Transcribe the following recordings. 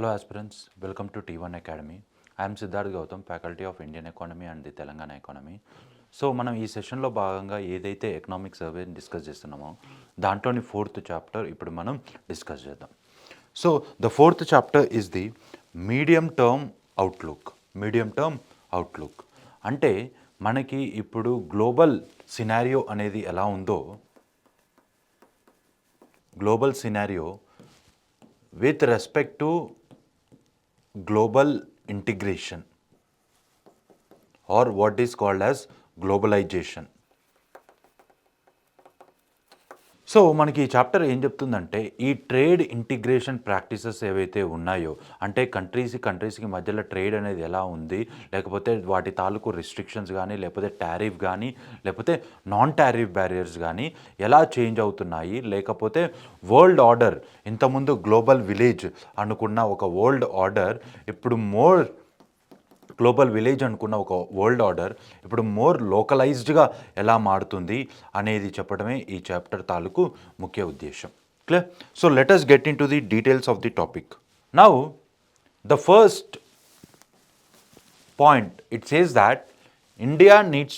Hello aspirants, welcome to T1 Academy. I am Siddharth Gautam, Faculty of Indian Economy and the Telangana Economy. So మనం ఈ సెషన్లో భాగంగా ఏదైతే economic సర్వేని discuss చేస్తున్నామో దాంట్లోని ఫోర్త్ చాప్టర్ ఇప్పుడు మనం డిస్కస్ చేద్దాం. So the fourth chapter is the medium term outlook. Medium term outlook అంటే మనకి ఇప్పుడు గ్లోబల్ సినారియో అనేది ఎలా ఉందో, global scenario with respect to global integration or what is called as globalization. So మనకి ఈ చాప్టర్ ఏం చెప్తుందంటే ఈ ట్రేడ్ ఇంటిగ్రేషన్ ప్రాక్టీసెస్ ఏవైతే ఉన్నాయో, అంటే కంట్రీస్కి మధ్యలో ట్రేడ్ అనేది ఎలా ఉంది, లేకపోతే వాటి తాలూకు రిస్ట్రిక్షన్స్ కానీ, లేకపోతే టారిఫ్ కానీ, లేకపోతే నాన్ టారిఫ్ బ్యారియర్స్ కానీ ఎలా చేంజ్ అవుతున్నాయి, లేకపోతే వరల్డ్ ఆర్డర్ ఇంతకుముందు గ్లోబల్ విలేజ్ అనుకున్న ఒక వరల్డ్ ఆర్డర్ ఇప్పుడు గ్లోబల్ విలేజ్ అనుకున్న ఒక వరల్డ్ ఆర్డర్ ఇప్పుడు మోర్ లోకలైజ్డ్గా ఎలా మారుతుంది అనేది చెప్పడమే ఈ చాప్టర్ తాలూకు ముఖ్య ఉద్దేశం. Clear? So let us get into the details of the topic. Now, the first point, it says that India needs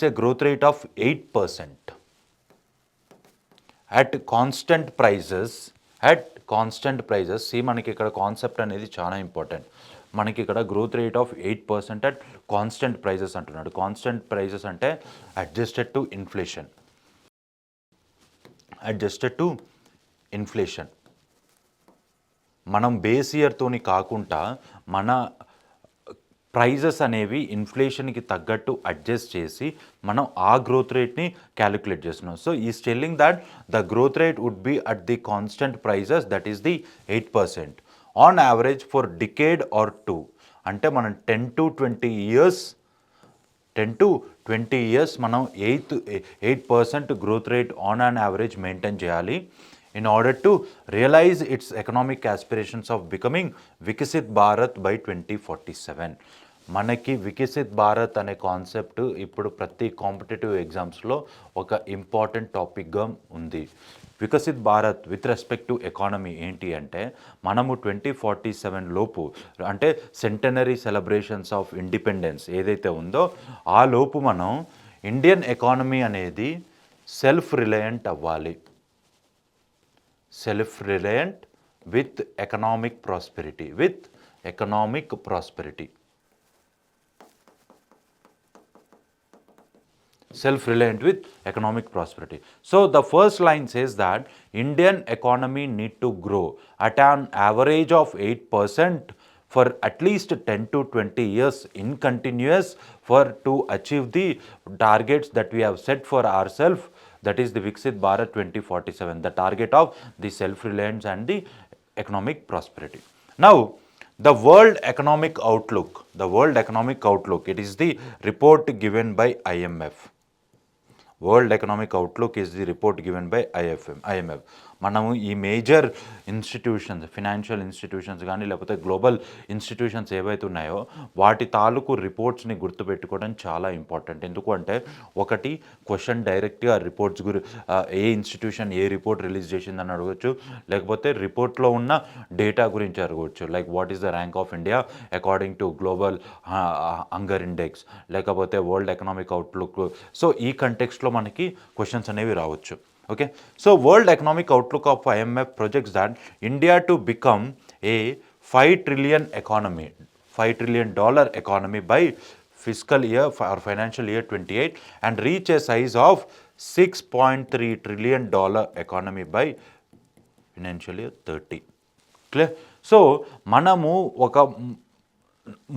a growth rate of 8% at constant prices. See, మనకి ఇక్కడ కాన్సెప్ట్ అనేది చాలా ఇంపార్టెంట్. మనకి ఇక్కడ growth rate of 8% at constant prices అంటున్నాడు. Constant prices అంటే adjusted to inflation. మనం base ఇయర్తోని కాకుండా మన ప్రైజెస్ అనేవి ఇన్ఫ్లేషన్కి తగ్గట్టు అడ్జస్ట్ చేసి మనం ఆ గ్రోత్ రేట్ని క్యాలిక్యులేట్ చేస్తున్నాం. So is telling that the growth rate would be at the constant prices, that is the 8%. On average for decade or 2, అంటే మనం 10 to 20 ఇయర్స్ మనం 8% growth rate on an average maintain చేయాలి in order to realize its economic aspirations of becoming Viksit Bharat by 2047. మనకి వికసిత్ భారత్ అనే concept ఇప్పుడు ప్రతి competitive ఎగ్జామ్స్లో ఒక ఇంపార్టెంట్ టాపిక్గా ఉంది. Viksit Bharat with respect to economy ఏంటి అంటే, మనము 2047 లోపు, అంటే సెంటనరీ సెలబ్రేషన్స్ ఆఫ్ ఇండిపెండెన్స్ ఏదైతే ఉందో ఆ లోపు మనం ఇండియన్ ఎకానమీ అనేది సెల్ఫ్ రిలయంట్ అవ్వాలి. Self reliant with economic prosperity. Self-reliant with economic prosperity. So the first line says that Indian economy need to grow at an average of 8% for at least 10 to 20 years in continuous to achieve the targets that we have set for ourselves, that is the Viksit Bharat 2047, the target of the self-reliance and the economic prosperity. Now, the World Economic Outlook, it is the report given by IMF. World Economic Outlook is the report given by IMF. మనము ఈ major institutions, financial institutions కానీ లేకపోతే global institutions ఏవైతే ఉన్నాయో వాటి తాలూకు రిపోర్ట్స్ని గుర్తుపెట్టుకోవడం చాలా important. ఎందుకంటే ఒకటి క్వశ్చన్ డైరెక్ట్గా రిపోర్ట్స్ ఏ ఇన్స్టిట్యూషన్ ఏ రిపోర్ట్ రిలీజ్ చేసిందని అడగవచ్చు, లేకపోతే రిపోర్ట్లో ఉన్న డేటా గురించి అడగవచ్చు. Like what is the rank of India according to global hunger index, లేకపోతే వరల్డ్ ఎకనామిక్ అవుట్లుక్. సో ఈ కంటెక్స్ట్లో మనకి క్వశ్చన్స్ అనేవి రావచ్చు. Okay, so World Economic Outlook of IMF projects that India to become a $5 trillion economy by fiscal year or financial year 28 and reach a size of $6.3 trillion economy by financial year 30. Clear? So మనము ఒక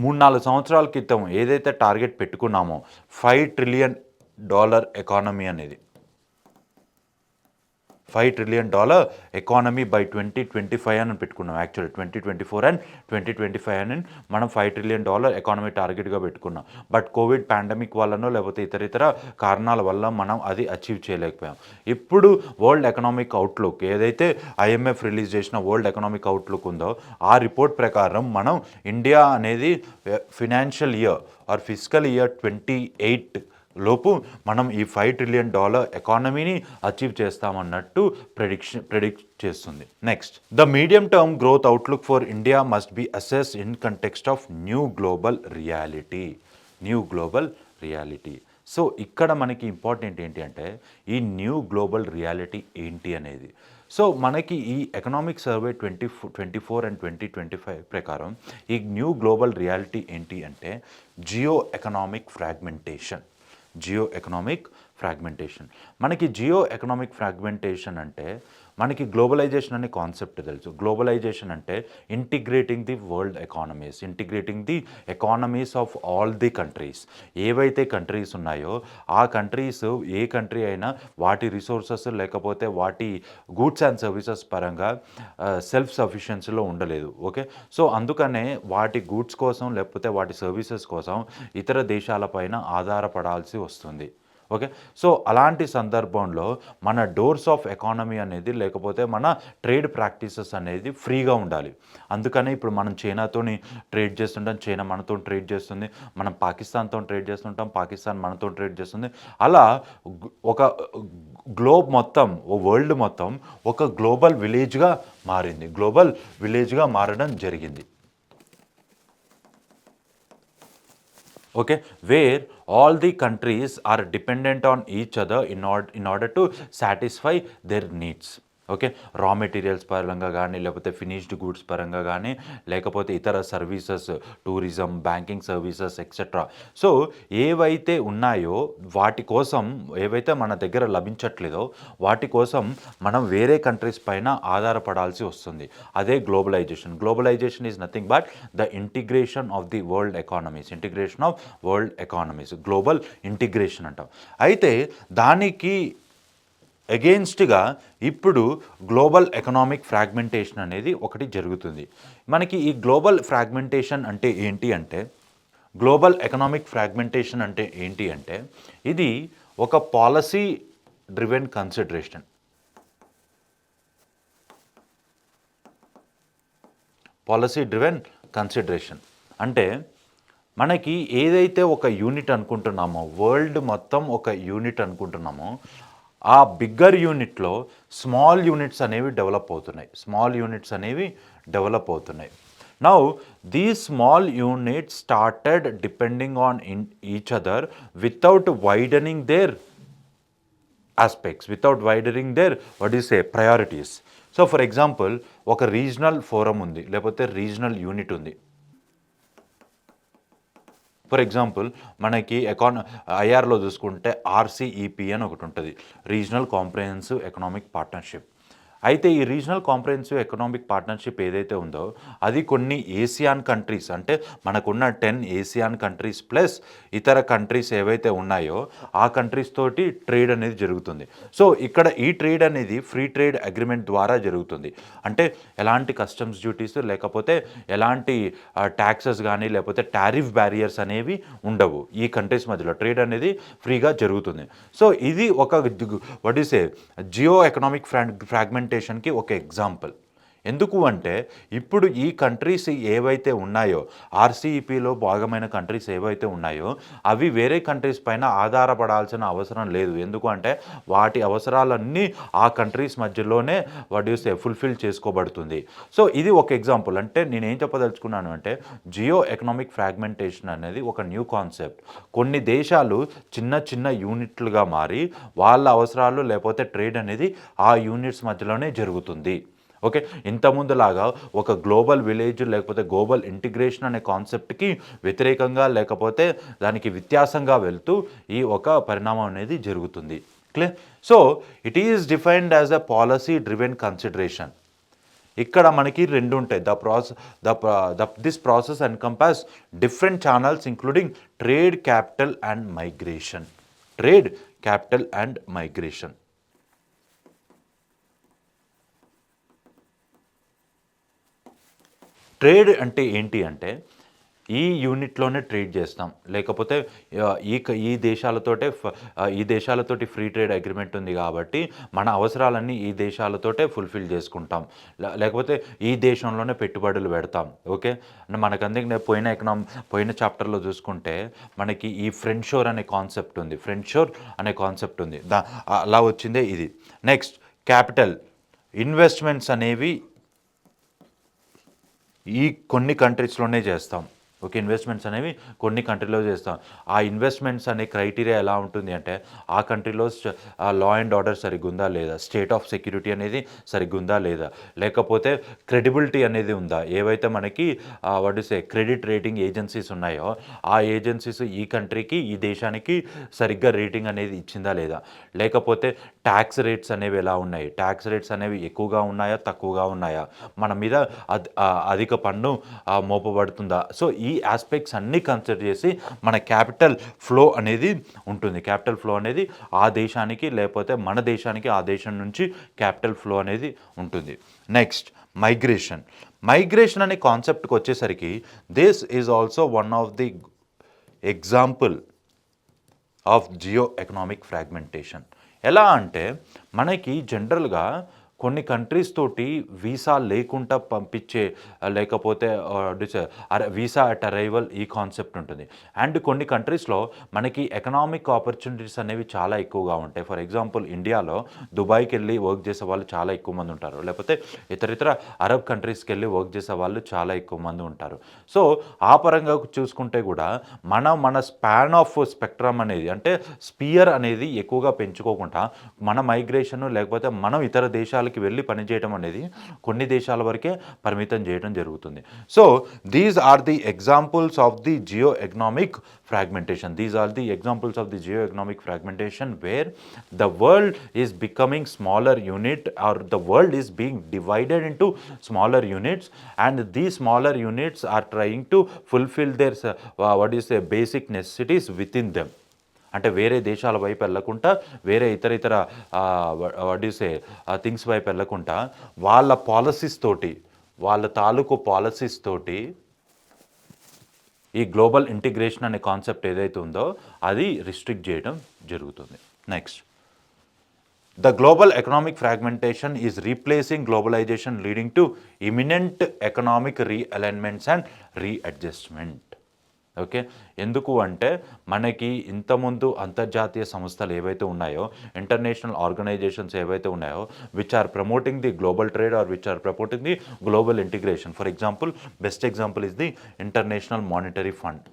3-4 సంవత్సరాల క్రితం ఏదైతే target పెట్టుకున్నామో $5 trillion economy అనేది, $5 trillion economy by 2025 అని పెట్టుకున్నాం. Actually 2024 and 2025 అని మనం $5 trillion ఎకానమీ టార్గెట్గా పెట్టుకున్నాం. బట్ కోవిడ్ పాండమిక్ వల్లనో లేకపోతే ఇతర కారణాల వల్ల మనం అది అచీవ్ చేయలేకపోయాం. ఇప్పుడు వరల్డ్ ఎకనామిక్ అవుట్లుక్ ఏదైతే IMF రిలీజ్ చేసిన వరల్డ్ ఎకనామిక్ అవుట్లుక్ ఉందో ఆ రిపోర్ట్ ప్రకారం మనం ఇండియా అనేది financial year are physical year 28 లోపు మనం ఈ $5 ట్రిలియన్ ఎకానమీని అచీవ్ చేస్తామన్నట్టు ప్రెడిక్ట్ చేస్తుంది. Next, the medium term growth outlook for India must be assess in context of new global reality. So ఇక్కడ మనకి ఇంపార్టెంట్ ఏంటి అంటే ఈ న్యూ గ్లోబల్ రియాలిటీ ఏంటి అనేది. సో మనకి ఈ ఎకనామిక్ సర్వే 2024 అండ్ 2025 ప్రకారం ఈ న్యూ గ్లోబల్ రియాలిటీ ఏంటి అంటే జియో ఎకనామిక్ ఫ్రాగ్మెంటేషన్. మనకి జియో ఎకనామిక్ ఫ్రాగ్మెంటేషన్ అంటే మనకి గ్లోబలైజేషన్ అనే కాన్సెప్ట్ తెలుసు. గ్లోబలైజేషన్ అంటే integrating the economies of all the countries. ఏవైతే కంట్రీస్ ఉన్నాయో ఆ కంట్రీస్, ఏ కంట్రీ అయినా వాటి రిసోర్సెస్ లేకపోతే వాటి గూడ్స్ అండ్ సర్వీసెస్ పరంగా సెల్ఫ్ సఫిషియన్సీలో ఉండలేదు. ఓకే, సో అందుకనే వాటి గూడ్స్ కోసం లేకపోతే వాటి సర్వీసెస్ కోసం ఇతర దేశాలపైన ఆధారపడాల్సి వస్తుంది. ఓకే, సో అలాంటి సందర్భంలో మన డోర్స్ ఆఫ్ ఎకానమీ అనేది లేకపోతే మన ట్రేడ్ ప్రాక్టీసెస్ అనేది ఫ్రీగా ఉండాలి. అందుకనే ఇప్పుడు మనం చైనాతోని ట్రేడ్ చేస్తుంటాం, చైనా మనతో ట్రేడ్ చేస్తుంది, మనం పాకిస్తాన్తో ట్రేడ్ చేస్తుంటాం, పాకిస్తాన్ మనతో ట్రేడ్ చేస్తుంది. అలా ఒక గ్లోబ్ మొత్తం, వరల్డ్ మొత్తం ఒక గ్లోబల్ విలేజ్గా మారడం జరిగింది. Okay, where all the countries are dependent on each other in order to satisfy their needs. Okay, రా మెటీరియల్స్ పరంగా కానీ లేకపోతే ఫినిష్డ్ గూడ్స్ పరంగా కానీ లేకపోతే ఇతర services, tourism, banking services etcetera. So ఏవైతే ఉన్నాయో వాటి కోసం, ఏవైతే మన దగ్గర లభించట్లేదో వాటి కోసం మనం వేరే కంట్రీస్ పైన ఆధారపడాల్సి వస్తుంది. అదే globalisation is nothing but the integration of the world economies, global integration అంటాం. అయితే దానికి అగెయిన్స్ట్గా ఇప్పుడు గ్లోబల్ ఎకనామిక్ ఫ్రాగ్మెంటేషన్ అనేది ఒకటి జరుగుతుంది. మనకి ఈ గ్లోబల్ ఎకనామిక్ ఫ్రాగ్మెంటేషన్ అంటే ఏంటి అంటే ఇది ఒక పాలసీ డ్రివెన్ కన్సిడరేషన్ అంటే మనకి ఏదైతే ఒక యూనిట్ అనుకుంటున్నామో, వరల్డ్ మొత్తం ఒక యూనిట్ అనుకుంటున్నామో, ఆ బిగ్గర్ యూనిట్లో స్మాల్ యూనిట్స్ అనేవి డెవలప్ అవుతున్నాయి. Now these small units started depending on each other without widening their priorities. So for example, ఒక రీజనల్ ఫోరం ఉంది లేకపోతే రీజనల్ యూనిట్ ఉంది. ఫర్ ఎగ్జాంపుల్ మనకి ఐఆర్లో చూసుకుంటే RCEP అని ఒకటి ఉంటుంది, రీజనల్ కాంప్రహెన్సివ్ ఎకనామిక్ పార్ట్నర్షిప్. అయితే ఈ రీజనల్ కాంప్రహెన్సివ్ ఎకనామిక్ పార్ట్నర్షిప్ ఏదైతే ఉందో అది కొన్ని ఏసియాన్ కంట్రీస్, అంటే మనకున్న 10 ఏసియాన్ కంట్రీస్ ప్లస్ ఇతర కంట్రీస్ ఏవైతే ఉన్నాయో ఆ కంట్రీస్ తోటి ట్రేడ్ అనేది జరుగుతుంది. సో ఇక్కడ ఈ ట్రేడ్ అనేది ఫ్రీ ట్రేడ్ అగ్రిమెంట్ ద్వారా జరుగుతుంది. అంటే ఎలాంటి కస్టమ్స్ డ్యూటీస్ లేకపోతే ఎలాంటి ట్యాక్సెస్ కానీ లేకపోతే టారిఫ్ బ్యారియర్స్ అనేవి ఉండవు. ఈ కంట్రీస్ మధ్యలో ట్రేడ్ అనేది ఫ్రీగా జరుగుతుంది. సో ఇది ఒక జియో ఎకనామిక్ ఫ్రాగ్మెంటేషన్కి ఒక ఎగ్జాంపుల్. ఎందుకు అంటే ఇప్పుడు ఈ కంట్రీస్ ఏవైతే ఉన్నాయో, RCEPలో భాగమైన కంట్రీస్ ఏవైతే ఉన్నాయో అవి వేరే కంట్రీస్ పైన ఆధారపడాల్సిన అవసరం లేదు. ఎందుకు అంటే వాటి అవసరాలన్నీ ఆ కంట్రీస్ మధ్యలోనే ఫుల్ఫిల్ చేసుకోబడుతుంది. సో ఇది ఒక ఎగ్జాంపుల్. అంటే నేనేం చెప్పదలుచుకున్నాను అంటే జియో ఎకనామిక్ ఫ్రాగ్మెంటేషన్ అనేది ఒక న్యూ కాన్సెప్ట్. కొన్ని దేశాలు చిన్న చిన్న యూనిట్లుగా మారి వాళ్ళ అవసరాలు లేకపోతే ట్రేడ్ అనేది ఆ యూనిట్స్ మధ్యలోనే జరుగుతుంది. ఓకే, ఇంతకుముందులాగా ఒక గ్లోబల్ విలేజ్ లేకపోతే గ్లోబల్ ఇంటిగ్రేషన్ అనే కాన్సెప్ట్కి వ్యతిరేకంగా లేకపోతే దానికి వ్యత్యాసంగా వెళ్తూ ఈ ఒక పరిణామం అనేది జరుగుతుంది. Clear? So it is defined as a policy driven consideration. ఇక్కడ మనకి రెండు ఉంటాయి. This process encompass different channels including trade, capital and migration. Trade అంటే ఏంటి అంటే ఈ యూనిట్లోనే ట్రేడ్ చేస్తాం, లేకపోతే ఈ దేశాలతోటి ఫ్రీ ట్రేడ్ అగ్రిమెంట్ ఉంది కాబట్టి మన అవసరాలన్నీ ఈ దేశాలతోటే ఫుల్ఫిల్ చేసుకుంటాం, లేకపోతే ఈ దేశంలోనే పెట్టుబడులు పెడతాం. ఓకే, మనకందుకు పోయిన చాప్టర్లో చూసుకుంటే మనకి ఈ ఫ్రెండ్ షోర్ అనే కాన్సెప్ట్ ఉంది, అలా వచ్చిందే ఇది. నెక్స్ట్ క్యాపిటల్ ఇన్వెస్ట్మెంట్స్ అనేవి ఈ కొన్ని కంట్రీస్లోనే చేస్తాం. ఓకే, ఇన్వెస్ట్మెంట్స్ అనేవి కొన్ని కంట్రీలో చేస్తాం. ఆ ఇన్వెస్ట్మెంట్స్ అనే క్రైటీరియా ఎలా ఉంటుంది అంటే ఆ కంట్రీలో లా అండ్ ఆర్డర్ సరిగ్గా ఉందా లేదా, స్టేట్ ఆఫ్ సెక్యూరిటీ అనేది సరిగ్గా ఉందా లేదా, లేకపోతే క్రెడిబిలిటీ అనేది ఉందా. ఏవైతే మనకి క్రెడిట్ రేటింగ్ ఏజెన్సీస్ ఉన్నాయో ఆ ఏజెన్సీస్ ఈ కంట్రీకి ఈ దేశానికి సరిగ్గా రేటింగ్ అనేది ఇచ్చిందా లేదా, లేకపోతే ట్యాక్స్ రేట్స్ అనేవి ఎలా ఉన్నాయి, ట్యాక్స్ రేట్స్ అనేవి ఎక్కువగా ఉన్నాయా తక్కువగా ఉన్నాయా, మన మీద అధిక పన్ను మోపబడుతుందా. సో ఈ ఆస్పెక్ట్స్ అన్నీ కన్సిడర్ చేసి మన క్యాపిటల్ ఫ్లో అనేది ఉంటుంది. క్యాపిటల్ ఫ్లో అనేది ఆ దేశానికి లేకపోతే మన దేశానికి ఆ దేశం నుంచి క్యాపిటల్ ఫ్లో అనేది ఉంటుంది. నెక్స్ట్ మైగ్రేషన్ అనే కాన్సెప్ట్కి వచ్చేసరికి this is also one of the example of geo economic fragmentation. ఎలా అంటే మనకి జనరల్గా కొన్ని కంట్రీస్ తోటి వీసా లేకుండా పంపించే, లేకపోతే వీసా అట్ అరైవల్ ఈ కాన్సెప్ట్ ఉంటుంది. అండ్ కొన్ని కంట్రీస్లో మనకి ఎకనామిక్ ఆపర్చునిటీస్ అనేవి చాలా ఎక్కువగా ఉంటాయి. ఫర్ ఎగ్జాంపుల్ ఇండియాలో దుబాయ్కి వెళ్ళి వర్క్ చేసే వాళ్ళు చాలా ఎక్కువ మంది ఉంటారు, లేకపోతే ఇతర అరబ్ కంట్రీస్కి వెళ్ళి వర్క్ చేసే వాళ్ళు చాలా ఎక్కువ మంది ఉంటారు. సో ఆ పరంగా చూసుకుంటే కూడా మన స్పాన్ ఆఫ్ స్పెక్ట్రమ్ అనేది అంటే స్పియర్ అనేది ఎక్కువగా పెంచుకోకుండా మన మైగ్రేషన్ లేకపోతే మనం ఇతర దేశాలకి వెళ్ళి పనిచేయడం అనేది కొన్ని దేశాల వరకే పరిమితం చేయడం జరుగుతుంది. So these are the examples of the geo economic fragmentation. Where the world is becoming smaller unit or the world is being divided into smaller units and these smaller units are trying to fulfill their basic necessities within them. అంటే వేరే దేశాల వైపు వెళ్ళకుండా, వేరే ఇతర things వైపు వెళ్ళకుండా వాళ్ళ పాలసీస్ తోటి, వాళ్ళ తాలూకు పాలసీస్ తోటి ఈ గ్లోబల్ ఇంటిగ్రేషన్ అనే కాన్సెప్ట్ ఏదైతే ఉందో అది రిస్ట్రిక్ట్ చేయడం జరుగుతుంది. Next, the global economic fragmentation is replacing globalization, leading to imminent economic realignments and readjustment. Okay, ఎందుకు అంటే మనకి ఇంతకుముందు అంతర్జాతీయ సంస్థలు ఏవైతే ఉన్నాయో, ఇంటర్నేషనల్ ఆర్గనైజేషన్స్ ఏవైతే ఉన్నాయో which are promoting the global trade or which are promoting the global integration. For example, best example is the international monetary fund.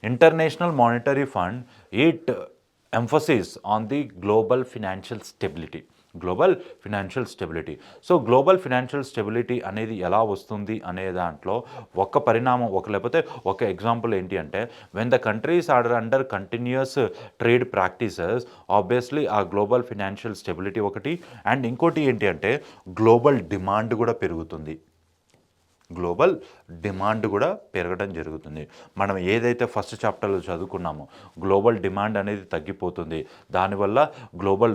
International monetary fund it emphasis on the global financial stability. So global financial stability అనేది ఎలా వస్తుంది అనే దాంట్లో లేకపోతే ఒక example ఏంటి అంటే, when the countries are under continuous trade practices, obviously ఆ గ్లోబల్ ఫినాన్షియల్ స్టెబిలిటీ ఒకటి. అండ్ ఇంకోటి ఏంటి అంటే గ్లోబల్ డిమాండ్ కూడా పెరుగుతుంది. పెరగడం జరుగుతుంది. మనం ఏదైతే ఫస్ట్ చాప్టర్లో చదువుకున్నామో గ్లోబల్ డిమాండ్ అనేది తగ్గిపోతుంది, దానివల్ల గ్లోబల్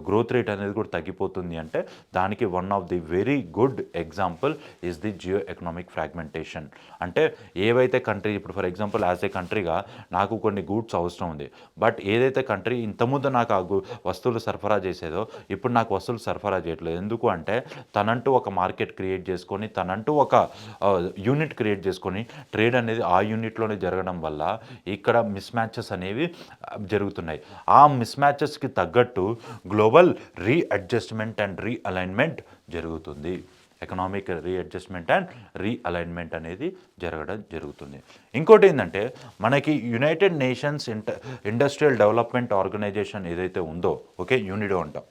గ్రోత్ రేట్ అనేది కూడా తగ్గిపోతుంది. అంటే దానికి one of the very good example is the geo economic fragmentation. అంటే ఏవైతే కంట్రీ, ఇప్పుడు ఫర్ ఎగ్జాంపుల్ యాజ్ ఏ కంట్రీగా నాకు కొన్ని గూడ్స్ అవసరం ఉంది, బట్ ఏదైతే కంట్రీ ఇంతకుముందు నాకు ఆ వస్తువులు సరఫరా చేసేదో ఇప్పుడు నాకు వస్తువులు సరఫరా చేయట్లేదు. ఎందుకు అంటే తనంటూ ఒక మార్కెట్ క్రియేట్ చేసుకొని, తనంటూ ఒక యూనిట్ క్రియేట్ చేసుకొని ట్రేడ్ అనేది ఆ యూనిట్లోనే జరగడం వల్ల ఇక్కడ మిస్ మ్యాచెస్ అనేవి జరుగుతున్నాయి. ఆ మిస్ మ్యాచెస్కి తగ్గట్టు గ్లోబల్ రీఅడ్జస్ట్మెంట్ అండ్ రీఅలైన్మెంట్ జరుగుతుంది. ఎకనామిక్ రీఅడ్జస్ట్మెంట్ అండ్ రీఅలైన్మెంట్ అనేది జరగడం జరుగుతుంది. ఇంకోటి ఏంటంటే మనకి United Nations Industrial Development Organisation ఏదైతే ఉందో, ఓకే, యూనిడో అంటాం,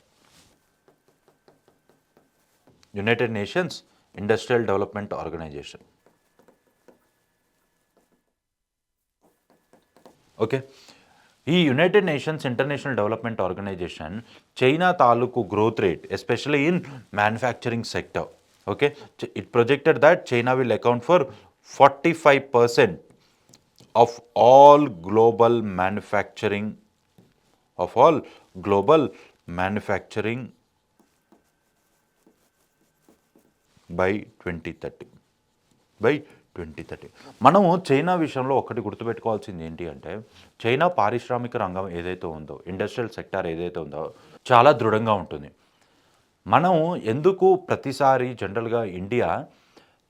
United Nations Industrial Development Organisation. Okay, ఈ United Nations International Development Organisation China తాలూకు growth rate especially in manufacturing sector, okay, it projected that China will account for 45% of all global manufacturing by 2030. 2030. మనము China విషయంలో ఒకటి గుర్తుపెట్టుకోవాల్సింది ఏంటి అంటే, China పారిశ్రామిక రంగం ఏదైతే ఉందో, ఇండస్ట్రియల్ సెక్టార్ ఏదైతే ఉందో చాలా దృఢంగా ఉంటుంది. మనం ఎందుకు ప్రతిసారి జనరల్గా ఇండియా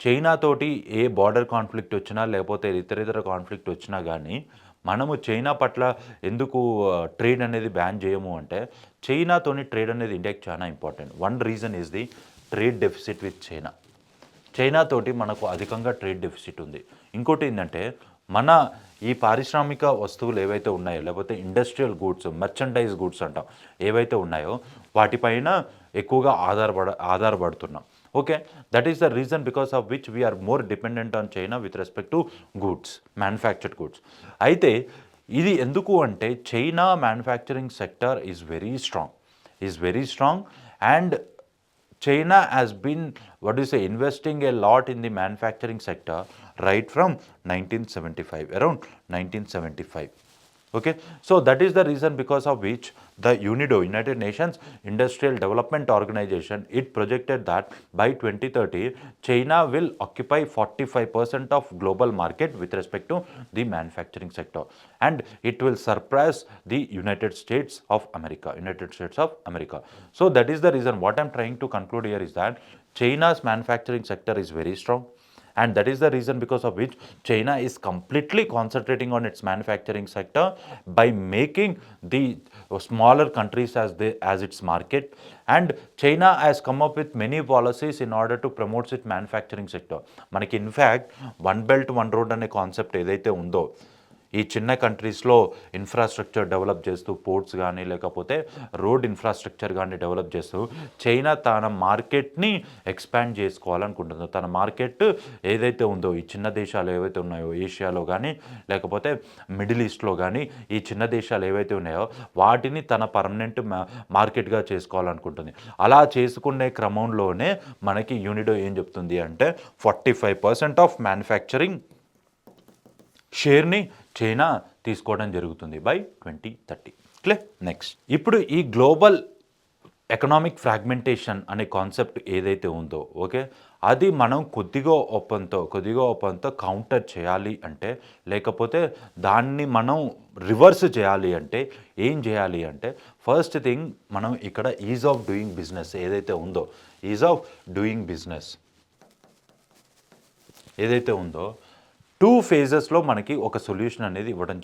చైనాతోటి ఏ బార్డర్ కాన్ఫ్లిక్ట్ వచ్చినా లేకపోతే ఇతర కాన్ఫ్లిక్ట్ వచ్చినా కానీ మనము చైనా పట్ల ఎందుకు ట్రేడ్ అనేది బ్యాన్ చేయము అంటే, చైనాతోని ట్రేడ్ అనేది ఇండియాకి చాలా important. One reason is the trade deficit with China. చైనాతోటి మనకు అధికంగా ట్రేడ్ డెఫిసిట్ ఉంది. ఇంకోటి ఏంటంటే, మన ఈ పారిశ్రామిక వస్తువులు ఏవైతే ఉన్నాయో లేకపోతే ఇండస్ట్రియల్ గూడ్స్, మర్చండైజ్ గూడ్స్ అంటాం, ఏవైతే ఉన్నాయో వాటిపైన ఎక్కువగా ఆధారపడుతున్నాం. Okay, that is the reason because of which we are more dependent on China with respect to goods, manufactured goods. అయితే ఇది ఎందుకు అంటే, China manufacturing sector is very strong and China has been, investing a lot in the manufacturing sector right from 1975, around 1975. Okay, so that is the reason because of which the UNIDO, United Nations Industrial Development Organization, it projected that by 2030 China will occupy 45% of global market with respect to the manufacturing sector, and it will surpass the United States of America. So that is the reason. What I'm trying to conclude here is that China's manufacturing sector is very strong, and that is the reason because of which China is completely concentrating on its manufacturing sector by making the smaller countries as its market. And China has come up with many policies in order to promote its manufacturing sector. Manaki in fact one belt one road ane concept edaithe undo, ఈ చిన్న కంట్రీస్లో infrastructure develop చేస్తూ, ports కానీ లేకపోతే road infrastructure కానీ develop చేస్తూ China తన మార్కెట్ని ఎక్స్పాండ్ చేసుకోవాలనుకుంటుందో, తన మార్కెట్ ఏదైతే ఉందో ఈ చిన్న దేశాలు ఏవైతే ఉన్నాయో ఏషియాలో కానీ లేకపోతే మిడిల్ ఈస్ట్లో కానీ ఈ చిన్న దేశాలు ఏవైతే ఉన్నాయో వాటిని తన పర్మనెంట్ మార్కెట్గా చేసుకోవాలనుకుంటుంది. అలా చేసుకునే క్రమంలోనే మనకి యూనిడో ఏం చెప్తుంది అంటే 45% ఆఫ్ మ్యానుఫ్యాక్చరింగ్ షేర్ని చైనా తీసుకోవడం జరుగుతుంది బై 2030. క్లియర్? నెక్స్ట్, ఇప్పుడు ఈ గ్లోబల్ ఎకనామిక్ ఫ్రాగ్మెంటేషన్ అనే కాన్సెప్ట్ ఏదైతే ఉందో, ఓకే, అది మనం కొద్దిగా ఒప్పంతో కౌంటర్ చేయాలి అంటే, లేకపోతే దాన్ని మనం రివర్స్ చేయాలి అంటే ఏం చేయాలి అంటే, ఫస్ట్ థింగ్ మనం ఇక్కడ ఈజ్ ఆఫ్ డూయింగ్ బిజినెస్ ఏదైతే ఉందో, ఈజ్ ఆఫ్ డూయింగ్ బిజినెస్ ఏదైతే ఉందో 2 ఫేజెస్లో మనకి ఒక సొల్యూషన్ అనేది ఇవ్వడం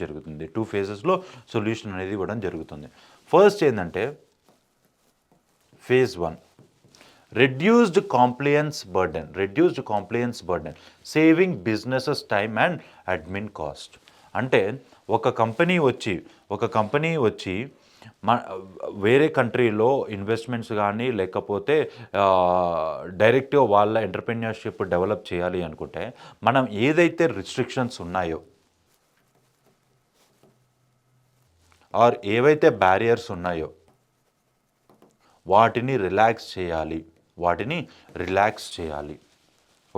జరుగుతుంది. ఫస్ట్ ఏంటంటే phase 1, reduced compliance burden, saving businesses time and admin cost. అంటే ఒక కంపెనీ వచ్చి వేరే కంట్రీలో ఇన్వెస్ట్మెంట్స్ కానీ లేకపోతే డైరెక్ట్గా వాళ్ళ ఎంటర్‌ప్రెన్యూర్‌షిప్ డెవలప్ చేయాలి అనుకుంటే, మనం ఏదైతే రిస్ట్రిక్షన్స్ ఉన్నాయో ఆర్ ఏవైతే బ్యారియర్స్ ఉన్నాయో వాటిని రిలాక్స్ చేయాలి.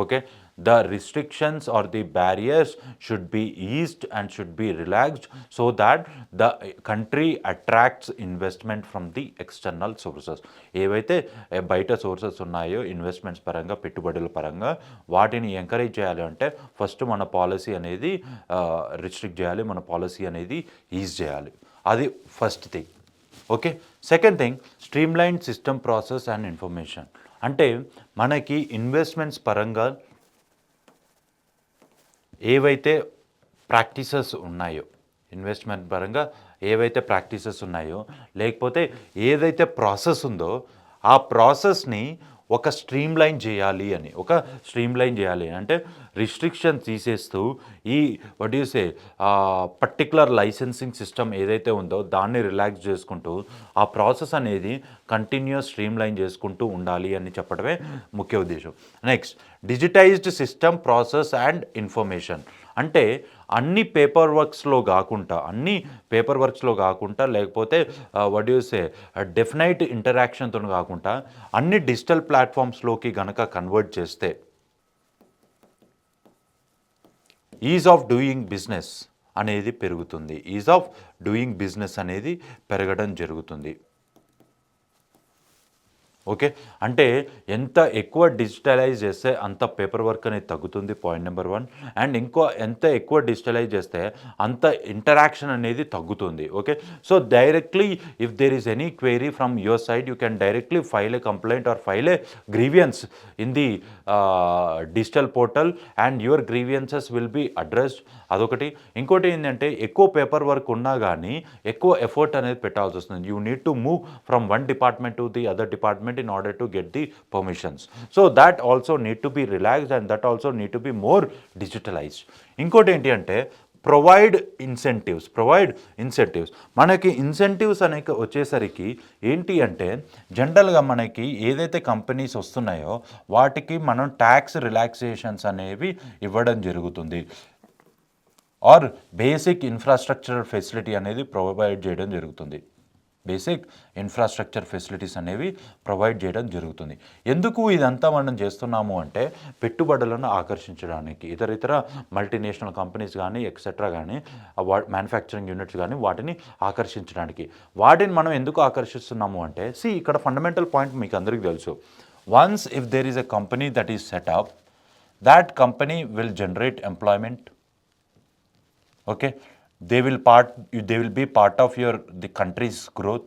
Okay, the restrictions or the barriers should be eased and should be relaxed so that the country attracts investment from the external sources. ఏవైతే బయట సోర్సెస్ ఉన్నాయో ఇన్వెస్ట్మెంట్స్ పరంగా, పెట్టుబడుల పరంగా వాటిని ఎంకరేజ్ చేయాలి అంటే ఫస్ట్ మన పాలసీ అనేది రిస్ట్రిక్ట్ చేయాలి, మన పాలసీ అనేది ఈజ్ చేయాలి. అది first thing. Okay, second thing streamline system process and information. అంటే మనకి ఇన్వెస్ట్మెంట్స్ పరంగా ఏవైతే ప్రాక్టీసెస్ ఉన్నాయో లేకపోతే ఏదైతే ప్రాసెస్ ఉందో ఆ ప్రాసెస్ని ఒక స్ట్రీమ్లైన్ చేయాలి అంటే రిస్ట్రిక్షన్ తీసేస్తూ ఈ పర్టికులర్ లైసెన్సింగ్ సిస్టమ్ ఏదైతే ఉందో దాన్ని రిలాక్స్ చేసుకుంటూ ఆ ప్రాసెస్ అనేది కంటిన్యూస్ స్ట్రీమ్లైన్ చేసుకుంటూ ఉండాలి అని చెప్పడమే ముఖ్య ఉద్దేశం. Next, digitised system process and information. అంటే అన్ని పేపర్ వర్క్స్లో కాకుండా లేకపోతే డెఫినైట్ ఇంటరాక్షన్తో కాకుండా అన్ని డిజిటల్ ప్లాట్ఫామ్స్లోకి గనక కన్వర్ట్ చేస్తే ఈజ్ ఆఫ్ డూయింగ్ బిజినెస్ అనేది పెరగడం జరుగుతుంది. ఓకే. అంటే ఎంత ఎక్కువ డిజిటలైజ్ చేస్తే అంత పేపర్ వర్క్ అనేది తగ్గుతుంది, పాయింట్ నెంబర్ 1. అండ్ ఎంత ఎక్కువ డిజిటలైజ్ చేస్తే అంత ఇంటరాక్షన్ అనేది తగ్గుతుంది. Okay. So directly if there is any query from your side you can directly file a complaint or file a grievance in the digital portal and your grievances will be addressed. అదొకటి. ఇంకోటి ఏంటంటే ఎక్కువ paper work ఉన్నా కానీ ఎక్కువ effort అనేది పెట్టాల్సి వస్తుంది. You need to move from one department to the other department in order to get the permissions. So that also need to be relaxed and that also need to be more digitalized. ఇంకోటి ఏంటి అంటే provide incentives. మనకి incentives అనే వచ్చేసరికి ఏంటి అంటే జనరల్గా మనకి ఏదైతే కంపెనీస్ వస్తున్నాయో వాటికి మనం ట్యాక్స్ రిలాక్సేషన్స్ అనేవి ఇవ్వడం జరుగుతుంది, ఆర్ బేసిక్ ఇన్ఫ్రాస్ట్రక్చర్ ఫెసిలిటీ అనేది ప్రొవైడ్ చేయడం జరుగుతుంది. బేసిక్ ఇన్ఫ్రాస్ట్రక్చర్ ఫెసిలిటీస్ అనేవి ప్రొవైడ్ చేయడం జరుగుతుంది. ఎందుకు ఇదంతా మనం చేస్తున్నాము అంటే పెట్టుబడులను ఆకర్షించడానికి, ఇతర మల్టీనేషనల్ కంపెనీస్ కానీ ఎక్సెట్రా కానీ మ్యానుఫ్యాక్చరింగ్ యూనిట్స్ కానీ వాటిని ఆకర్షించడానికి. వాటిని మనం ఎందుకు ఆకర్షిస్తున్నాము అంటే ఇక్కడ ఫండమెంటల్ పాయింట్ మీకు అందరికీ తెలుసు. Once if there is a company that is set up, that company will generate employment. Okay, they will be part of the country's growth.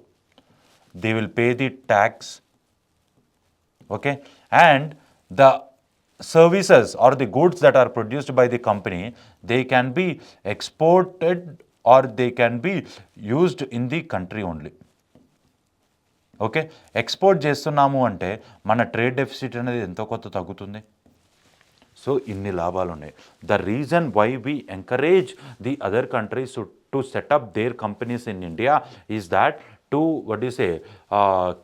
They will pay the tax. Okay, and the services or the goods that are produced by the company, they can be exported or they can be used in the country only. Okay. Export చేస్తున్నాము అంటే మన trade deficit అనేది ఎంతో కొంత తగ్గుతుంది. So ఇన్ని లాభాలు ఉన్నాయి. The reason why we encourage the other countries to set up their companies in India is that to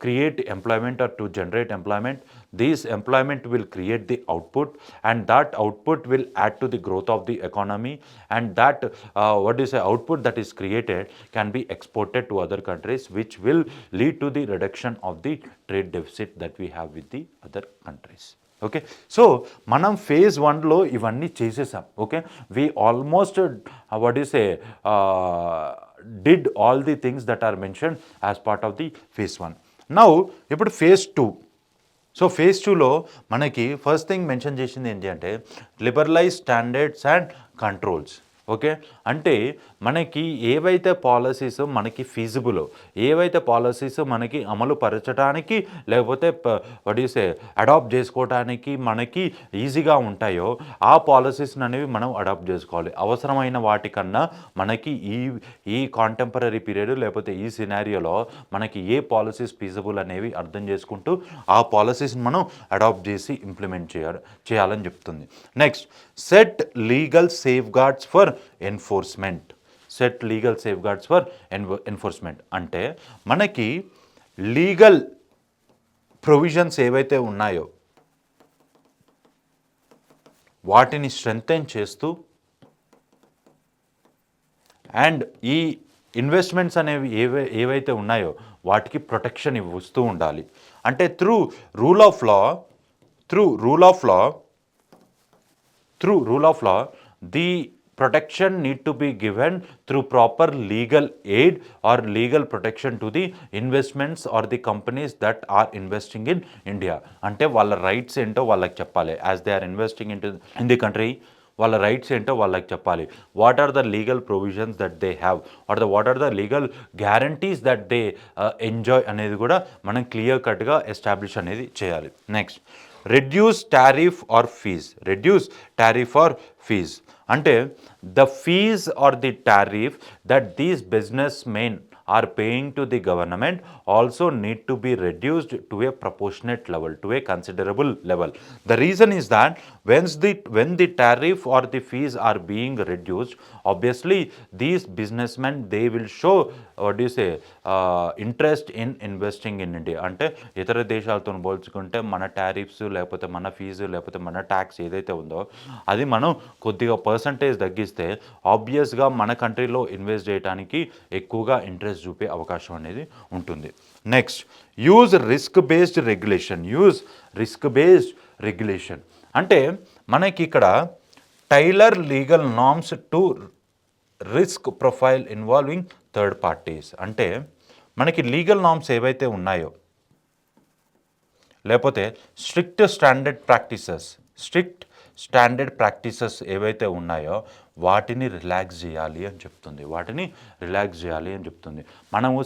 create employment or to generate employment. This employment will create the output and that output will add to the growth of the economy, and that output that is created can be exported to other countries, which will lead to the reduction of the trade deficit that we have with the other countries. Okay. So మనం phase 1లో ఇవన్నీ చేసేసాం. Okay. We almost did all the things that are mentioned as part of the phase 1. Now ఇప్పుడు phase 2. So phase 2లో మనకి first thing mention చేసింది ఏంటి అంటే liberalise standards and controls. Okay. అంటే మనకి ఏవైతే పాలసీస్ మనకి ఫీజిబుల్, ఏవైతే పాలసీస్ మనకి అమలు పరచడానికి లేకపోతే అడాప్ట్ చేసుకోవడానికి మనకి ఈజీగా ఉంటాయో ఆ పాలసీస్ అనేవి మనం అడాప్ట్ చేసుకోవాలి. అవసరమైన వాటికన్నా మనకి ఈ కాంటెంపరీ పీరియడ్ లేకపోతే ఈ సినారియోలో మనకి ఏ పాలసీస్ ఫీజిబుల్ అనేవి అర్థం చేసుకుంటూ ఆ పాలసీస్ని మనం అడాప్ట్ చేసి ఇంప్లిమెంట్ చేయాలని చెప్తుంది. Next, set legal safe guards for enforcement. Set legal safe guards for enforcement అంటే మనకి లీగల్ ప్రొవిజన్స్ ఏవైతే ఉన్నాయో వాటిని స్ట్రెంథెన్ చేస్తూ అండ్ ఈ ఇన్వెస్ట్మెంట్స్ అనేవి ఏవైతే ఉన్నాయో వాటికి ప్రొటెక్షన్ ఇస్తూ ఉండాలి. అంటే through rule of law the protection need to be given through proper legal aid or legal protection to the investments or the companies that are investing in India. అంటే వాళ్ళ రైట్స్ ఏంటో వాళ్ళకి చెప్పాలి. As they are investing in the country వాళ్ళ rights ఏంటో వాళ్ళకి చెప్పాలి. What are the legal provisions that they have or what are the legal guarantees that they enjoy అనేది కూడా మనం క్లియర్ కట్గా ఎస్టాబ్లిష్ అనేది చేయాలి. Next, reduce tariff or fees. అంటే the fees or the tariff that these business men are paying to the government also need to be reduced to a proportionate level, to a considerable level. The reason is that when the tariff or the fees are being reduced, obviously these businessmen, they will show interest in investing in India. అంటే ఇతర దేశాలతో పోల్చుకుంటే మన tariffs లేకపోతే మన fee లేకపోతే మన tax ఏదైతే ఉందో అది మనం కొద్దిగా పర్సంటేజ్ తగ్గిస్తే ఆబ్వియస్గా మన కంట్రీలో ఇన్వెస్ట్ చేయడానికి ఎక్కువగా ఇంట్రెస్ట్ చూపే అవకాశం అనేది ఉంటుంది. Next, use risk based regulation. అంటే మనకి ఇక్కడ tailor legal norms to risk profile involving third parties. అంటే మనకి లీగల్ నార్మ్స్ ఏవైతే ఉన్నాయో లేకపోతే స్ట్రిక్ట్ స్టాండర్డ్ ప్రాక్టీసెస్ ఏవైతే ఉన్నాయో వాటిని రిలాక్స్ చేయాలి అని చెప్తుంది. మనము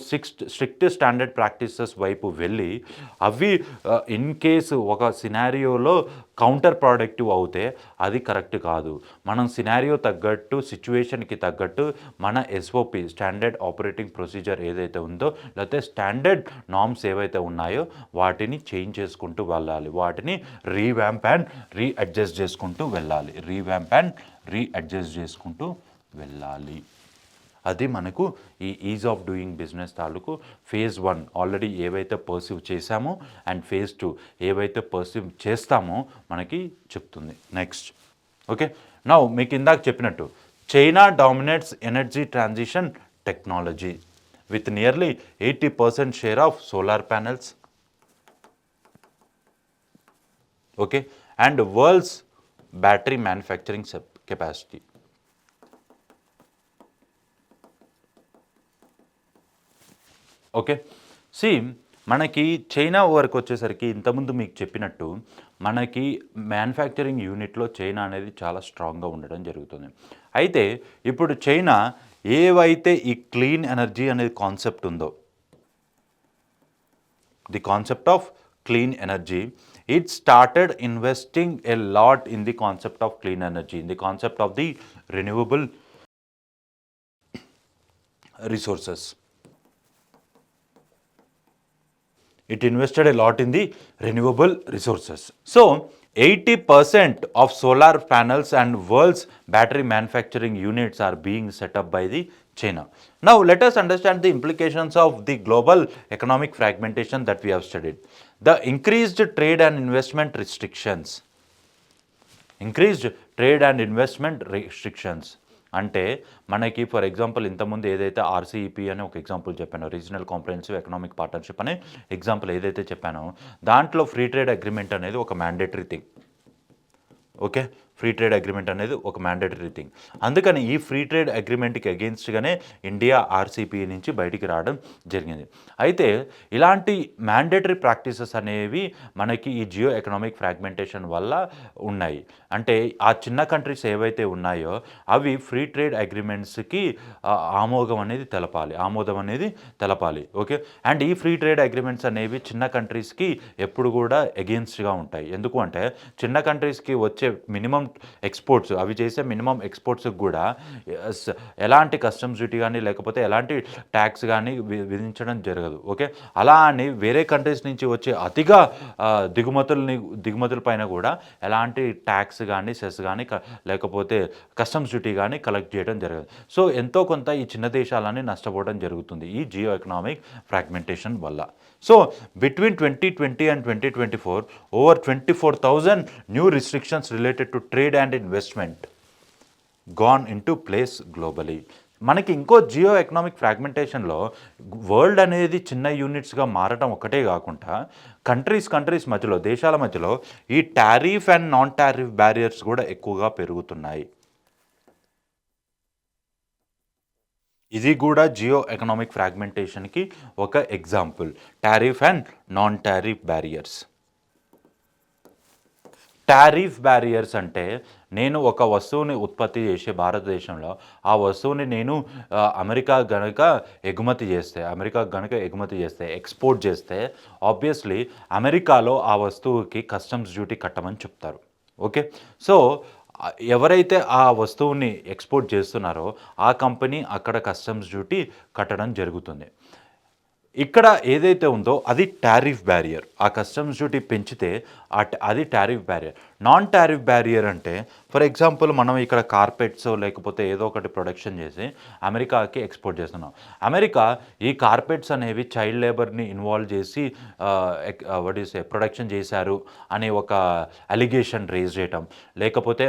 స్ట్రిక్ట్ స్టాండర్డ్ ప్రాక్టీసెస్ వైపు వెళ్ళి అవి ఇన్ కేసు ఒక సినారియోలో కౌంటర్ ప్రొడక్టివ్ అవుతే అది కరెక్ట్ కాదు. మనం సినారియో తగ్గట్టు, సిచ్యువేషన్కి తగ్గట్టు మన ఎస్ఓపి స్టాండర్డ్ ఆపరేటింగ్ ప్రొసీజర్ ఏదైతే ఉందో, లేకపోతే స్టాండర్డ్ నార్మ్స్ ఏవైతే ఉన్నాయో వాటిని చేంజ్ చేసుకుంటూ వెళ్ళాలి, వాటిని రీవ్యాంప్ అండ్ రీఅడ్జస్ట్ చేసుకుంటూ వెళ్ళాలి. అది మనకు ఈ ఈజ్ ఆఫ్ డూయింగ్ బిజినెస్ తాలూకు ఫేజ్ 1 ఆల్రెడీ ఏవైతే పర్సీవ్ చేశామో అండ్ ఫేజ్ 2 ఏవైతే పర్సీవ్ చేస్తామో మనకి చెప్తుంది. నెక్స్ట్ ఓకే, నౌ మీకు ఇందాక చెప్పినట్టు China dominates energy transition technology with nearly 80% share of solar panels. Okay, and world's battery manufacturing capacity. Okay, మనకి చైనా వరకు వచ్చేసరికి ఇంతకుముందు మీకు చెప్పినట్టు మనకి మ్యానుఫ్యాక్చరింగ్ యూనిట్లో చైనా అనేది చాలా స్ట్రాంగ్గా ఉండడం జరుగుతుంది. అయితే ఇప్పుడు చైనా ఏవైతే ఈ క్లీన్ ఎనర్జీ అనేది కాన్సెప్ట్ ఉందో, the concept of clean energy, it started investing a lot in the concept of clean energy, in the concept of the renewable resources. It invested a lot in the renewable resources. So 80% of solar panels and world's battery manufacturing units are being set up by the China. Now let us understand the implications of the global economic fragmentation that we have studied. The increased trade and investment restrictions అంటే మనకి for example ఇంతకుముందు ఏదైతే RCEP అని ఒక example చెప్పానో, regional comprehensive economic partnership అనే example ఏదైతే చెప్పానో, దాంట్లో ఫ్రీ ట్రేడ్ అగ్రిమెంట్ అనేది ఒక mandatory thing. Okay, free trade agreement అనేది ఒక మ్యాండేటరీ థింగ్. అందుకని ఈ ఫ్రీ ట్రేడ్ అగ్రిమెంట్కి అగెన్స్ట్గానే ఇండియా ఆర్సీపీ నుంచి బయటికి రావడం జరిగింది. అయితే ఇలాంటి మ్యాండేటరీ ప్రాక్టీసెస్ అనేవి మనకి ఈ జియో ఎకనామిక్ ఫ్రాగ్మెంటేషన్ వల్ల ఉన్నాయి. అంటే ఆ చిన్న కంట్రీస్ ఏవైతే ఉన్నాయో అవి ఫ్రీ ట్రేడ్ అగ్రిమెంట్స్కి ఆమోదం అనేది తెలపాలి. ఓకే, అండ్ ఈ ఫ్రీ ట్రేడ్ అగ్రిమెంట్స్ అనేవి చిన్న కంట్రీస్కి ఎప్పుడు కూడా అగెన్స్ట్గా ఉంటాయి. ఎందుకు అంటే చిన్న కంట్రీస్కి వచ్చే మినిమం ఎక్స్పోర్ట్స్, అవి చేసే మినిమం ఎక్స్పోర్ట్స్కి కూడా ఎలాంటి కస్టమ్స్ డ్యూటీ కానీ లేకపోతే ఎలాంటి ట్యాక్స్ కానీ విధించడం జరగదు. ఓకే, అలా అని వేరే కంట్రీస్ నుంచి వచ్చే అతిగా దిగుమతుల పైన కూడా ఎలాంటి ట్యాక్స్ కానీ సెస్ కానీ లేకపోతే కస్టమ్స్ డ్యూటీ కానీ కలెక్ట్ చేయడం జరగదు. సో ఎంతో కొంత ఈ చిన్న దేశాలని నష్టపోవడం జరుగుతుంది ఈ జియో ఎకనామిక్ ఫ్రాగ్మెంటేషన్ వల్ల. So between 2020 and 2024, over 24,000 new restrictions related to trade and investment gone into place globally. మనకి ఇంకో జియో ఎకనామిక్ ఫ్రాగ్మెంటేషన్లో వరల్డ్ అనేది చిన్న యూనిట్స్గా మారటం ఒకటే కాకుండా కంట్రీస్ మధ్యలో, దేశాల మధ్యలో ఈ tariff and non tariff barriers కూడా ఎక్కువగా పెరుగుతున్నాయి. ఇది కూడా జియో ఎకనామిక్ ఫ్రాగ్మెంటేషన్కి ఒక example, tariff and non tariff barriers. Tariff barriers అంటే నేను ఒక వస్తువుని ఉత్పత్తి చేసే భారతదేశంలో ఆ వస్తువుని నేను అమెరికా గనక ఎగుమతి చేస్తే ఎక్స్పోర్ట్ చేస్తే ఆబ్వియస్లీ అమెరికాలో ఆ వస్తువుకి కస్టమ్స్ డ్యూటీ కట్టమని చెప్తారు. ఓకే, సో ఎవరైతే ఆ వస్తువుని ఎక్స్పోర్ట్ చేస్తున్నారో ఆ కంపెనీ అక్కడ కస్టమ్స్ డ్యూటీ కట్టడం జరుగుతుంది. ఇక్కడ ఏదైతే ఉందో అది టారిఫ్ బ్యారియర్. ఆ కస్టమ్స్ డ్యూటీ పెంచితే అది tariff barrier. Non tariff barrier అంటే ఫర్ ఎగ్జాంపుల్ మనం ఇక్కడ కార్పెట్స్ లేకపోతే ఏదో ఒకటి ప్రొడక్షన్ చేసి అమెరికాకి ఎక్స్పోర్ట్ చేస్తున్నాం. అమెరికా ఈ కార్పెట్స్ అనేవి చైల్డ్ లేబర్ని ఇన్వాల్వ్ చేసి ప్రొడక్షన్ చేశారు అనే ఒక అలిగేషన్ రేజ్ చేయటం, లేకపోతే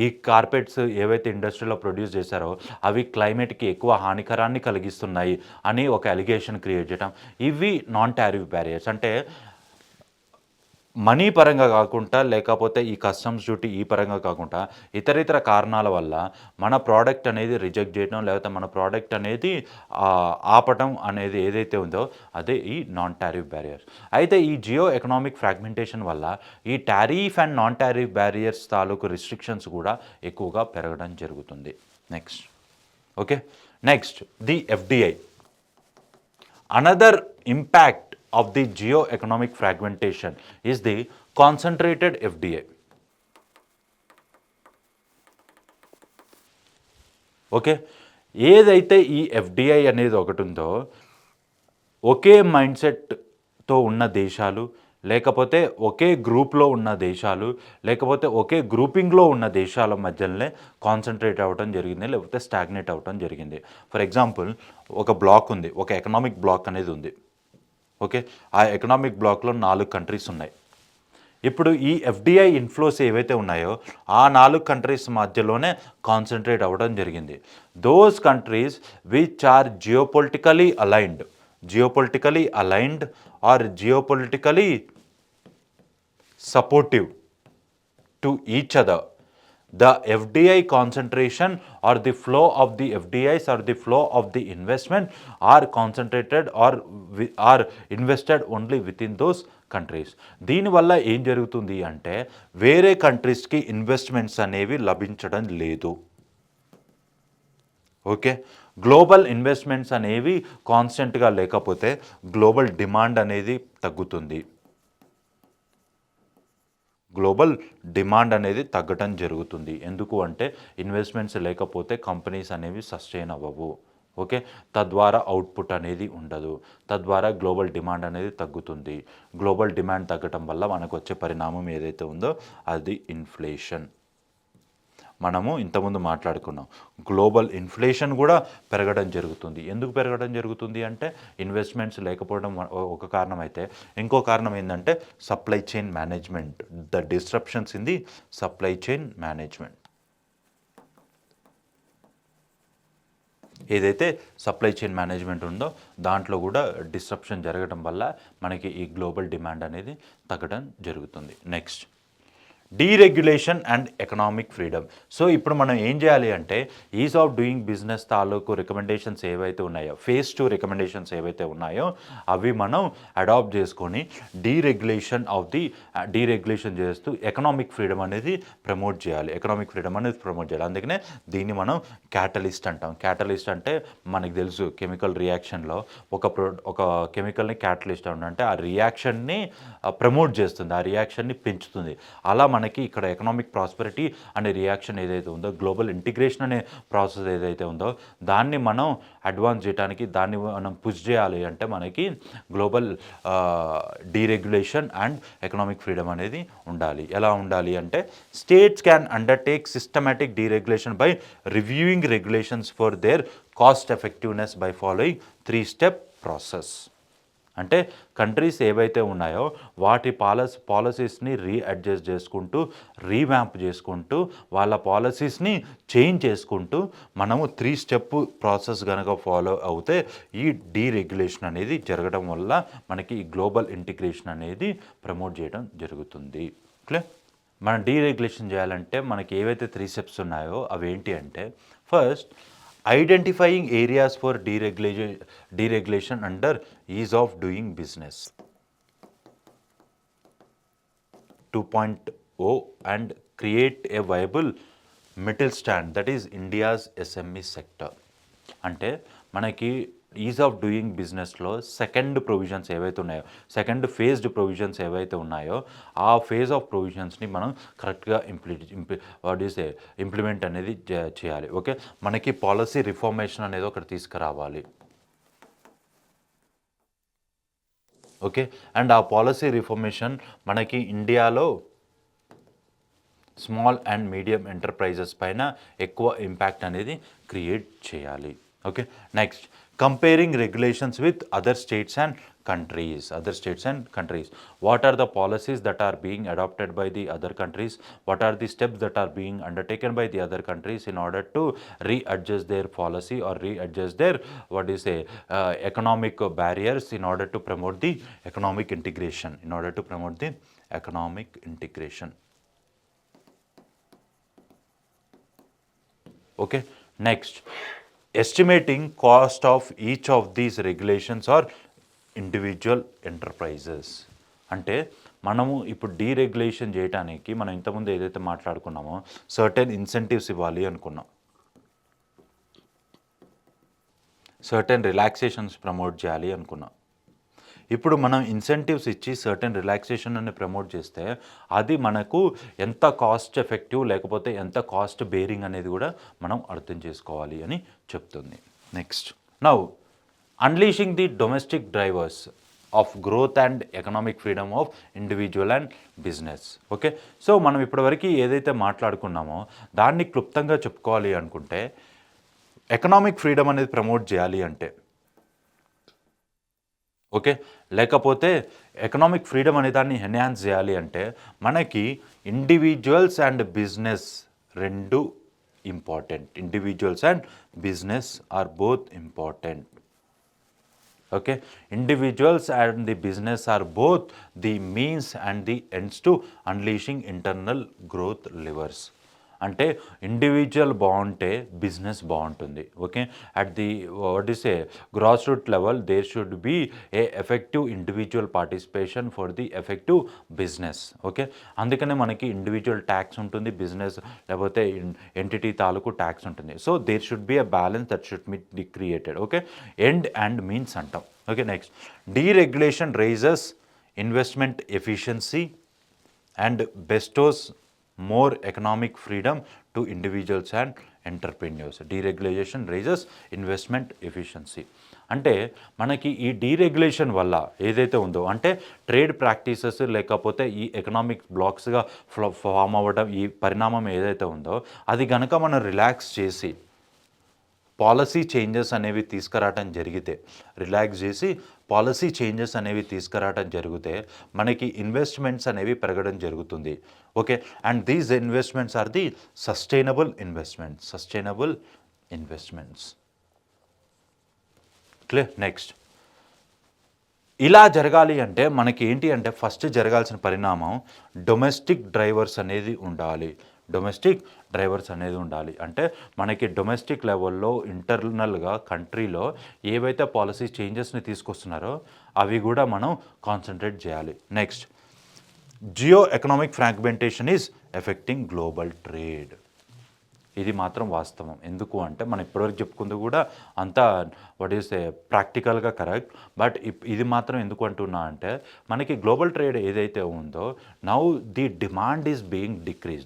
ఈ కార్పెట్స్ ఏవైతే ఇండస్ట్రీలో ప్రొడ్యూస్ చేశారో అవి క్లైమేట్కి ఎక్కువ హానికరాన్ని కలిగిస్తున్నాయి అని ఒక అలిగేషన్ క్రియేట్ చేయటం, ఇవి నాన్ టారిఫ్ బ్యారియర్స్. అంటే మనీ పరంగా కాకుండా లేకపోతే ఈ కస్టమ్స్ డ్యూటీ ఈ పరంగా కాకుండా ఇతర కారణాల వల్ల మన ప్రోడక్ట్ అనేది రిజెక్ట్ చేయడం లేకపోతే మన ప్రోడక్ట్ అనేది ఆపటం అనేది ఏదైతే ఉందో అదే ఈ నాన్ టారిఫ్ బ్యారియర్స్. అయితే ఈ జియో ఎకనామిక్ ఫ్రాగ్మెంటేషన్ వల్ల ఈ tariff and non tariff barriers తాలూకు రిస్ట్రిక్షన్స్ కూడా ఎక్కువగా పెరగడం జరుగుతుంది. Next the FDI. Another impact of the geo-economic fragmentation is the concentrated FDI. ఏదైతే ఈ ఎఫ్డిఐ అనేది ఒకటి ఉందో ఒకే మైండ్ సెట్తో ఉన్న దేశాలు లేకపోతే ఒకే గ్రూప్లో ఉన్న దేశాలు లేకపోతే ఒకే గ్రూపింగ్లో ఉన్న దేశాల మధ్యలోనే కాన్సన్ట్రేట్ అవ్వడం జరిగింది లేకపోతే స్టాగ్నేట్ అవ్వడం జరిగింది. ఫర్ ఎగ్జాంపుల్ ఒక బ్లాక్ ఉంది, ఒక ఎకనామిక్ బ్లాక్ అనేది ఉంది. ఆ ఎకనామిక్ బ్లాక్లో 4 కంట్రీస్ ఉన్నాయి. ఇప్పుడు ఈ ఎఫ్డిఐ ఇన్ఫ్లోస్ ఏవైతే ఉన్నాయో ఆ 4 కంట్రీస్ మధ్యలోనే కాన్సన్ట్రేట్ అవ్వడం జరిగింది. Those countries which are geopolitically aligned or geopolitically supportive to each other, the FDI concentration or the flow of the FDIs or the flow of the investment are concentrated or are invested only within those countries. దీనివల్ల ఏం జరుగుతుంది అంటే వేరే కంట్రీస్కి investments అనేవి లభించడం లేదు. Global investments అనేవి కాన్స్టెంట్గా లేకపోతే గ్లోబల్ డిమాండ్ అనేది తగ్గుతుంది. గ్లోబల్ డిమాండ్ అనేది తగ్గటం జరుగుతుంది. ఎందుకు అంటే ఇన్వెస్ట్మెంట్స్ లేకపోతే కంపెనీస్ అనేవి సస్టైన్ అవ్వవు. తద్వారా అవుట్పుట్ అనేది ఉండదు. తద్వారా గ్లోబల్ డిమాండ్ అనేది తగ్గుతుంది. గ్లోబల్ డిమాండ్ తగ్గటం వల్ల మనకు వచ్చే పరిణామం ఏదైతే ఉందో అది ఇన్ఫ్లేషన్. మనము ఇంతకుముందు మాట్లాడుకున్నాం గ్లోబల్ ఇన్ఫ్లేషన్ కూడా పెరగడం జరుగుతుంది. ఎందుకు పెరగడం జరుగుతుంది అంటే ఇన్వెస్ట్మెంట్స్ లేకపోవడం ఒక కారణం అయితే ఇంకో కారణం ఏంటంటే supply chain management, the disruptions in the supply chain management. ఏదైతే సప్లై చైన్ మేనేజ్మెంట్ ఉందో దాంట్లో కూడా డిస్రప్షన్ జరగడం వల్ల మనకి ఈ గ్లోబల్ డిమాండ్ అనేది తగ్గడం జరుగుతుంది. Next deregulation and economic freedom. So ఇప్పుడు మనం ఏం చేయాలి అంటే ఈజ్ ఆఫ్ డూయింగ్ బిజినెస్ తాలూకు రికమెండేషన్స్ ఏవైతే ఉన్నాయో, phase 2 రికమెండేషన్స్ ఏవైతే ఉన్నాయో అవి మనం అడాప్ట్ చేసుకొని డీరెగ్యులేషన్ చేస్తూ ఎకనామిక్ ఫ్రీడమ్ అనేది ప్రమోట్ చేయాలి. అందుకనే దీన్ని మనం క్యాటలిస్ట్ అంటాం. క్యాటలిస్ట్ అంటే మనకు తెలుసు కెమికల్ రియాక్షన్లో ఒక కెమికల్ని క్యాటలిస్ట్ అంటే ఆ రియాక్షన్ని ప్రమోట్ చేస్తుంది, ఆ రియాక్షన్ని పెంచుతుంది. అలా మనకి ఇక్కడ ఎకనామిక్ ప్రాస్పెరిటీ అనే రియాక్షన్ ఏదైతే ఉందో, గ్లోబల్ ఇంటిగ్రేషన్ అనే ప్రాసెస్ ఏదైతే ఉందో దాన్ని మనం అడ్వాన్స్ చేయడానికి, దాన్ని మనం పుష్ చేయాలి అంటే మనకి global deregulation and economic freedom అనేది ఉండాలి. ఎలా ఉండాలి అంటే states can undertake systematic deregulation by reviewing regulations for their cost effectiveness by following 3-step process. అంటే కంట్రీస్ ఏవైతే ఉన్నాయో వాటి పాలసీస్ని రీఅడ్జస్ట్ చేసుకుంటూ, రీవ్యాంప్ చేసుకుంటూ, వాళ్ళ పాలసీస్ని చేంజ్ చేసుకుంటూ మనము 3-step ప్రాసెస్ కనుక ఫాలో అవుతే ఈ డీరెగ్యులేషన్ అనేది జరగడం వల్ల మనకి ఈ గ్లోబల్ ఇంటిగ్రేషన్ అనేది ప్రమోట్ చేయడం జరుగుతుంది. మనం డీరెగ్యులేషన్ చేయాలంటే మనకి ఏవైతే 3 steps ఉన్నాయో అవి ఏంటి అంటే first identifying areas for deregulation under is of doing business 2.0 and create a viable middle stand that is India's SME sector. అంటే మనకి ఈజ్ ఆఫ్ డూయింగ్ బిజినెస్లో సెకండ్ ప్రొవిజన్స్ ఏవైతే ఉన్నాయో, సెకండ్ ఫేజ్డ్ ప్రొవిజన్స్ ఏవైతే ఉన్నాయో ఆ ఫేజ్ ఆఫ్ ప్రొవిజన్స్ని మనం కరెక్ట్గా ఇంప్లిమెంట్ అనేది చేయాలి. మనకి పాలసీ రిఫార్మేషన్ అనేది ఒకటి తీసుకురావాలి. అండ్ ఆ పాలసీ రిఫార్మేషన్ మనకి ఇండియాలో స్మాల్ అండ్ మీడియం ఎంటర్ప్రైజెస్ పైన ఎక్కువ ఇంపాక్ట్ అనేది క్రియేట్ చేయాలి. Next comparing regulations with other states and countries. What are the policies that are being adopted by the other countries? What are the steps that are being undertaken by the other countries in order to readjust their policy or readjust their economic barriers in order to promote the economic integration. Okay, next, estimating cost of each of these regulations or individual enterprises. అంటే మనము ఇప్పుడు deregulation చేయడానికి మనం ఇంతకుముందు ఏదైతే మాట్లాడుకున్నామో certain incentives ఇవ్వాలి అనుకున్నాం, certain relaxations promote చేయాలి అనుకున్నాం. ఇప్పుడు మనం ఇన్సెంటివ్స్ ఇచ్చి సర్టెన్ రిలాక్సేషన్ అని ప్రమోట్ చేస్తే అది మనకు ఎంత కాస్ట్ ఎఫెక్టివ్ లేకపోతే ఎంత కాస్ట్ బేరింగ్ అనేది కూడా మనం అర్థం చేసుకోవాలి అని చెప్తుంది. Next, now unleashing the domestic drivers of growth and economic freedom of individual and business. Okay, so మనం ఇప్పటివరకు ఏదైతే మాట్లాడుకున్నామో దాన్ని క్లుప్తంగా చెప్పుకోవాలి అనుకుంటే ఎకనామిక్ ఫ్రీడమ్ అనేది ప్రమోట్ చేయాలి అంటే, ఓకే, లేకపోతే ఎకనామిక్ ఫ్రీడమ్ అనే దాన్ని ఎన్హాన్స్ చేయాలి అంటే మనకి ఇండివిజువల్స్ అండ్ బిజినెస్ రెండు important. Individuals and business are both important. Okay, individuals and the business are both the means and the ends to unleashing internal growth levers. అంటే individual బాగుంటే business బాగుంటుంది. Okay, at the grass root level there should be a effective individual participation for the effective business. Okay, అందుకనే మనకి individual tax ఉంటుంది, business లేకపోతే entity తాలూకు tax ఉంటుంది. So there should be a balance that should be created. Okay, end and means అంటాం. Okay, next, deregulation raises investment efficiency and bestows more economic freedom to individuals and entrepreneurs. Deregulation raises investment efficiency. అంటే మనకి ఈ deregulation వల్ల ఏదైతే ఉందో అంటే trade practices లేకపోతే ఈ ఎకనామిక్ బ్లాక్స్గా ఫామ్ అవ్వడం, ఈ పరిణామం ఏదైతే ఉందో అది కనుక మనం రిలాక్స్ చేసి పాలసీ చేంజెస్ అనేవి తీసుకురావటం జరిగితే, రిలాక్స్ చేసి పాలసీ చేంజెస్ అనేవి తీసుకురావటం జరిగితే మనకి ఇన్వెస్ట్మెంట్స్ అనేవి పెరగడం జరుగుతుంది. Okay, and these investments are the sustainable investments. Clear? Next, ఇలా జరగాలి అంటే మనకి ఏంటి అంటే ఫస్ట్ జరగాల్సిన పరిణామం డొమెస్టిక్ డ్రైవర్స్ అనేది ఉండాలి. అంటే మనకి డొమెస్టిక్ లెవెల్లో ఇంటర్నల్గా కంట్రీలో ఏవైతే పాలసీ చేంజెస్ని తీసుకొస్తున్నారో అవి కూడా మనం కాన్సన్ట్రేట్ చేయాలి. Next, geo economic fragmentation is affecting global trade. ఇది మాత్రం వాస్తవం. ఎందుకు అంటే మనం ఇప్పటివరకు చెప్పుకుంది కూడా అంతా ప్రాక్టికల్గా కరెక్ట్. బట్ ఇది మాత్రం ఎందుకు అంటున్నా అంటే మనకి గ్లోబల్ ట్రేడ్ ఏదైతే ఉందో now the demand is being decrease.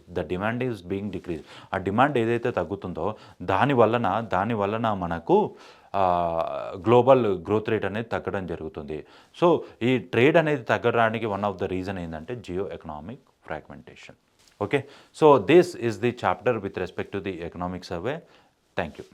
ఆ డిమాండ్ ఏదైతే తగ్గుతుందో దాని వలన మనకు గ్లోబల్ గ్రోత్ రేట్ అనేది తగ్గడం జరుగుతుంది. సో ఈ ట్రేడ్ అనేది తగ్గడానికి వన్ ఆఫ్ ద రీజన్ ఏంటంటే geo economic fragmentation. Okay, so this is the chapter with respect to the economic survey. Thank you.